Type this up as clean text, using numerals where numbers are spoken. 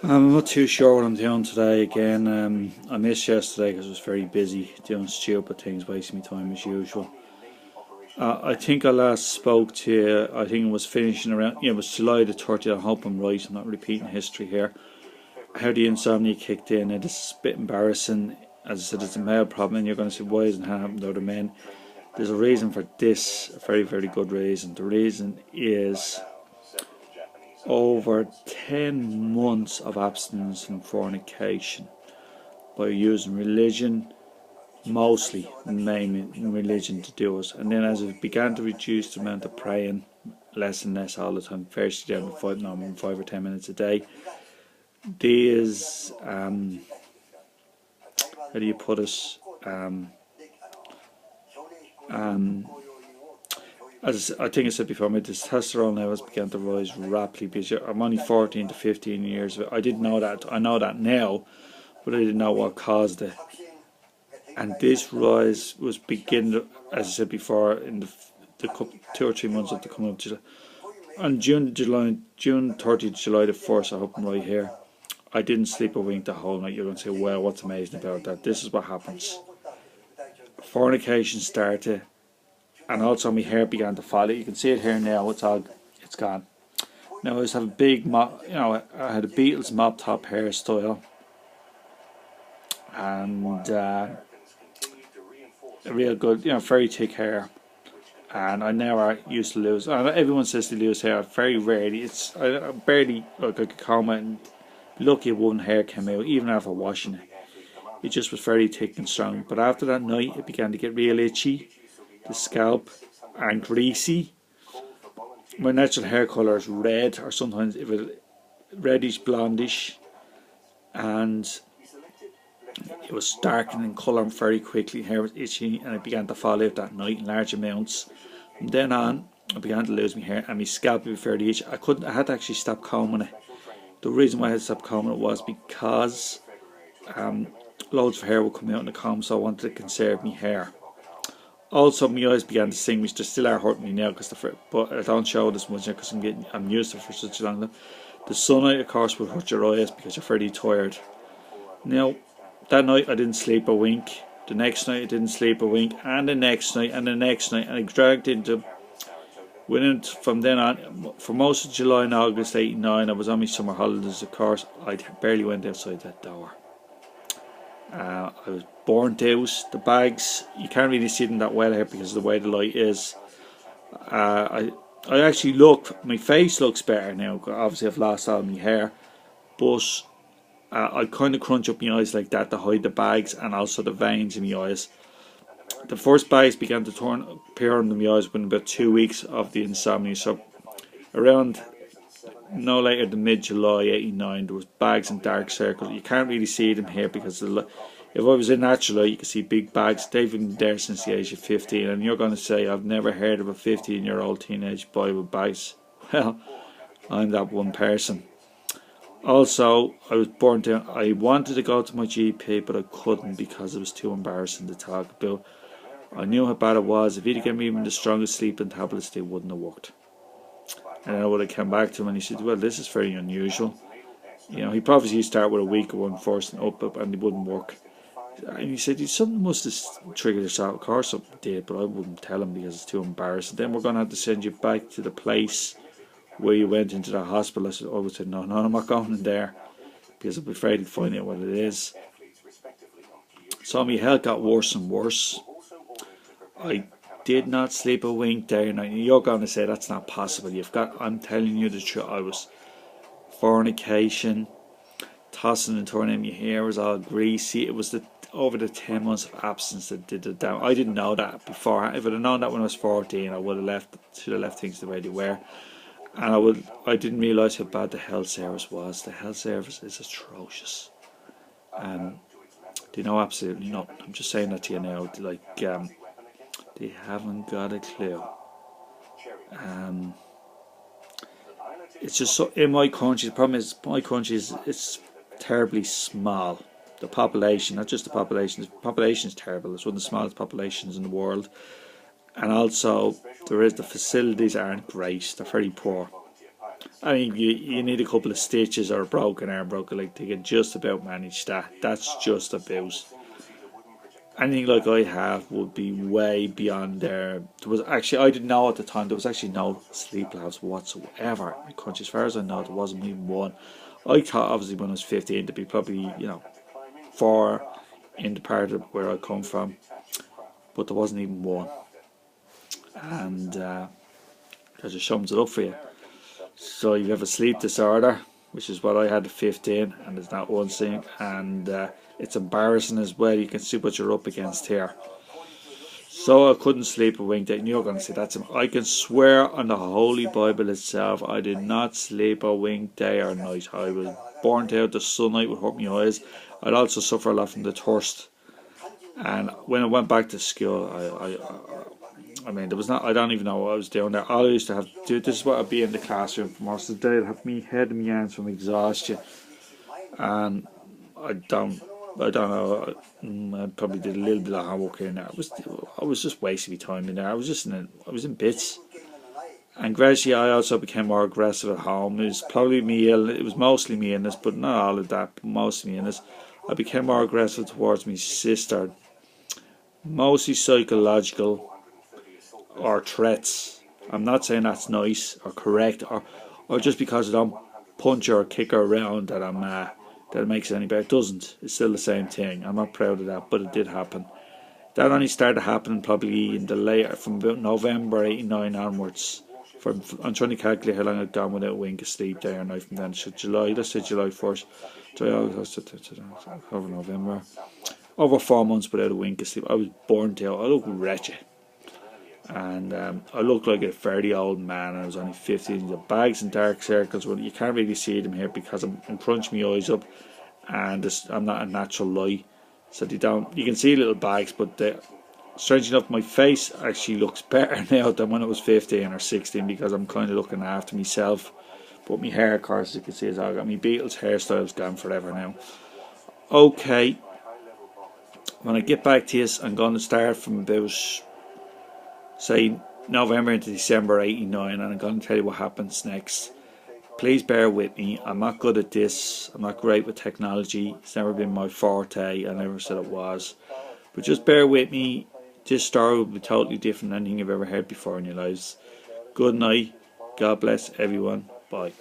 I'm not too sure what I'm doing today again. I missed yesterday because I was very busy doing stupid things, wasting my time as usual. I think I last spoke to you, I think it was finishing around, yeah, it was July the 30th. I hope I'm right, I'm not repeating history here. How the insomnia kicked in, and this is a bit embarrassing. As I said, it's a male problem, and you're going to say, why isn't it happening to other men? There's a reason for this, a very, very good reason. The reason is over 10 months of abstinence from fornication by using religion, mostly mainly religion, to do it. And then as it began to reduce the amount of praying, less and less all the time, first down to 5 or 10 minutes a day, these how do you put it, as I think I said before, my testosterone levels began to rise rapidly because I'm only 14 to 15 years. I didn't know that. I know that now, but I didn't know what caused it. And this rise was beginning, as I said before, in the 2 or 3 months of the coming up to on June 30th, July the 1st. I hope I'm right here. I didn't sleep a wink the whole night. You're going to say, well, what's amazing about that? This is what happens. Fornication started, and also my hair began to fall. You can see it here now. It's gone. Now I used to have a big I had a Beatles mop top hairstyle, and a real good, very thick hair. And I never used to lose. Everyone says to lose hair. Very rarely. I barely, I could comb it, and lucky one hair came out, even after washing it. It just was very thick and strong. But after that night, it began to get real itchy, the scalp, and greasy. My natural hair colour is red, or sometimes if it reddish blondish, and it was darkening in colour very quickly. Hair was itchy, and it began to fall out that night in large amounts. From then on, I began to lose my hair, and my scalp would be fairly itchy. I had to actually stop combing it. The reason why I had to stop combing it was because loads of hair would come out in the comb, so I wanted to conserve my hair. Also, my eyes began to sting, which they still are hurting me now, but I don't show it as much because I'm used to it for such a long time. The sunlight, of course, will hurt your eyes because you're fairly tired. Now, that night I didn't sleep a wink. The next night I didn't sleep a wink, and the next night, and the next night, and I dragged into. From then on, for most of July and August '89, I was on my summer holidays. Of course, I barely went outside that door. I was burnt out. The bags, you can't really see them that well here because of the way the light is. I actually my face looks better now. Obviously, I've lost all my hair, but I kind of crunch up my eyes like that to hide the bags and also the veins in my eyes. The first bags began to appear under my eyes within about 2 weeks of the insomnia. So around no later than mid-July '89, there was bags and dark circles. You can't really see them here because if I was in natural light, you could see big bags. They've been there since the age of 15, and you're going to say, I've never heard of a 15-year-old teenage boy with bags. Well, I'm that one person. Also, I was burnt out. I wanted to go to my GP, but I couldn't because it was too embarrassing to talk about. I knew how bad it was. If he'd given me even the strongest sleeping tablets, they wouldn't have worked. And I would have come back to him and he said, well, this is very unusual. He probably start with a weaker one first and up, and it wouldn't work. And he said, something must have triggered this out. Of course something did, but I wouldn't tell him because it's too embarrassing. Then we're going to have to send you back to the place where you went into the hospital. I would say, no, I'm not going in there because I'm afraid to find out what it is. So my health got worse and worse. I did not sleep a wink day and night. You're going to say that's not possible. I'm telling you the truth. I was fornication, tossing and turning. My hair was all greasy. It was over the 10 months of absence that did it down. I didn't know that before. If I'd have known that when I was 14, I should have left things the way they were. And I didn't realise how bad the health service was. The health service is atrocious. They know absolutely nothing. I'm just saying that to you now. They haven't got a clue. It's just so in my country. The problem is my country it's terribly small. The population, not just the population is terrible. It's one of the smallest populations in the world, and also the facilities aren't great. They're very poor. I mean, you need a couple of stitches or a broken arm, broken leg. They can just about manage that. That's just about. Anything like I have would be way beyond there. There was actually, I didn't know at the time, there was actually no sleep labs whatsoever in the country. As far as I know, there wasn't even one. I thought obviously when I was 15 to be probably, 4 in the part of where I come from, but there wasn't even one. And that just sums it up for you. So you have a sleep disorder, which is what I had at 15, and it's not one thing, and it's embarrassing as well. You can see what you're up against here. So I couldn't sleep a wink day, and you're going to say that's. I can swear on the Holy Bible itself, I did not sleep a wink day or night. I was burnt out. The sunlight would hurt my eyes. I'd also suffer a lot from the thirst. And when I went back to school, I mean, there was not. I don't even know what I was doing there. All I used to have to do. This is what I'd be in the classroom for most of the day. I'd have me head in my hands from exhaustion, and I don't know. I probably did a little bit of homework here now. I was just wasting my time in there. I was in bits. And gradually, I also became more aggressive at home. It was probably me ill. It was mostly me illness, but not all of that. But mostly me illness. I became more aggressive towards my sister. Mostly psychological or threats. I'm not saying that's nice or correct or just because I don't punch her or kick her around that that it makes it any better. It doesn't. It's still the same thing. I'm not proud of that, but it did happen. That only started happening probably in the later, from about November '89 onwards. I'm trying to calculate how long I'd gone without a wink of sleep day or night from then. So July, let's say July 1st, July, August, over November. Over 4 months without a wink of sleep. I was burnt out. I looked wretched. And I looked like a fairly old man, and I was only 15. The bags and dark circles, well, you can't really see them here because I'm crunching my eyes up, and I'm not a natural light, so you can see little bags, but strangely enough, my face actually looks better now than when I was 15 or 16 because I'm kind of looking after myself. But my hair, of course, as you can see, is all got my Beatles hairstyle's gone forever now. Okay, when I get back to this, I'm going to start from about, say, November into December '89, and I'm going to tell you what happens next. Please bear with me. I'm not good at this. I'm not great with technology. It's never been my forte. I never said it was. But just bear with me. This story will be totally different than anything you've ever heard before in your lives. Good night. God bless everyone. Bye.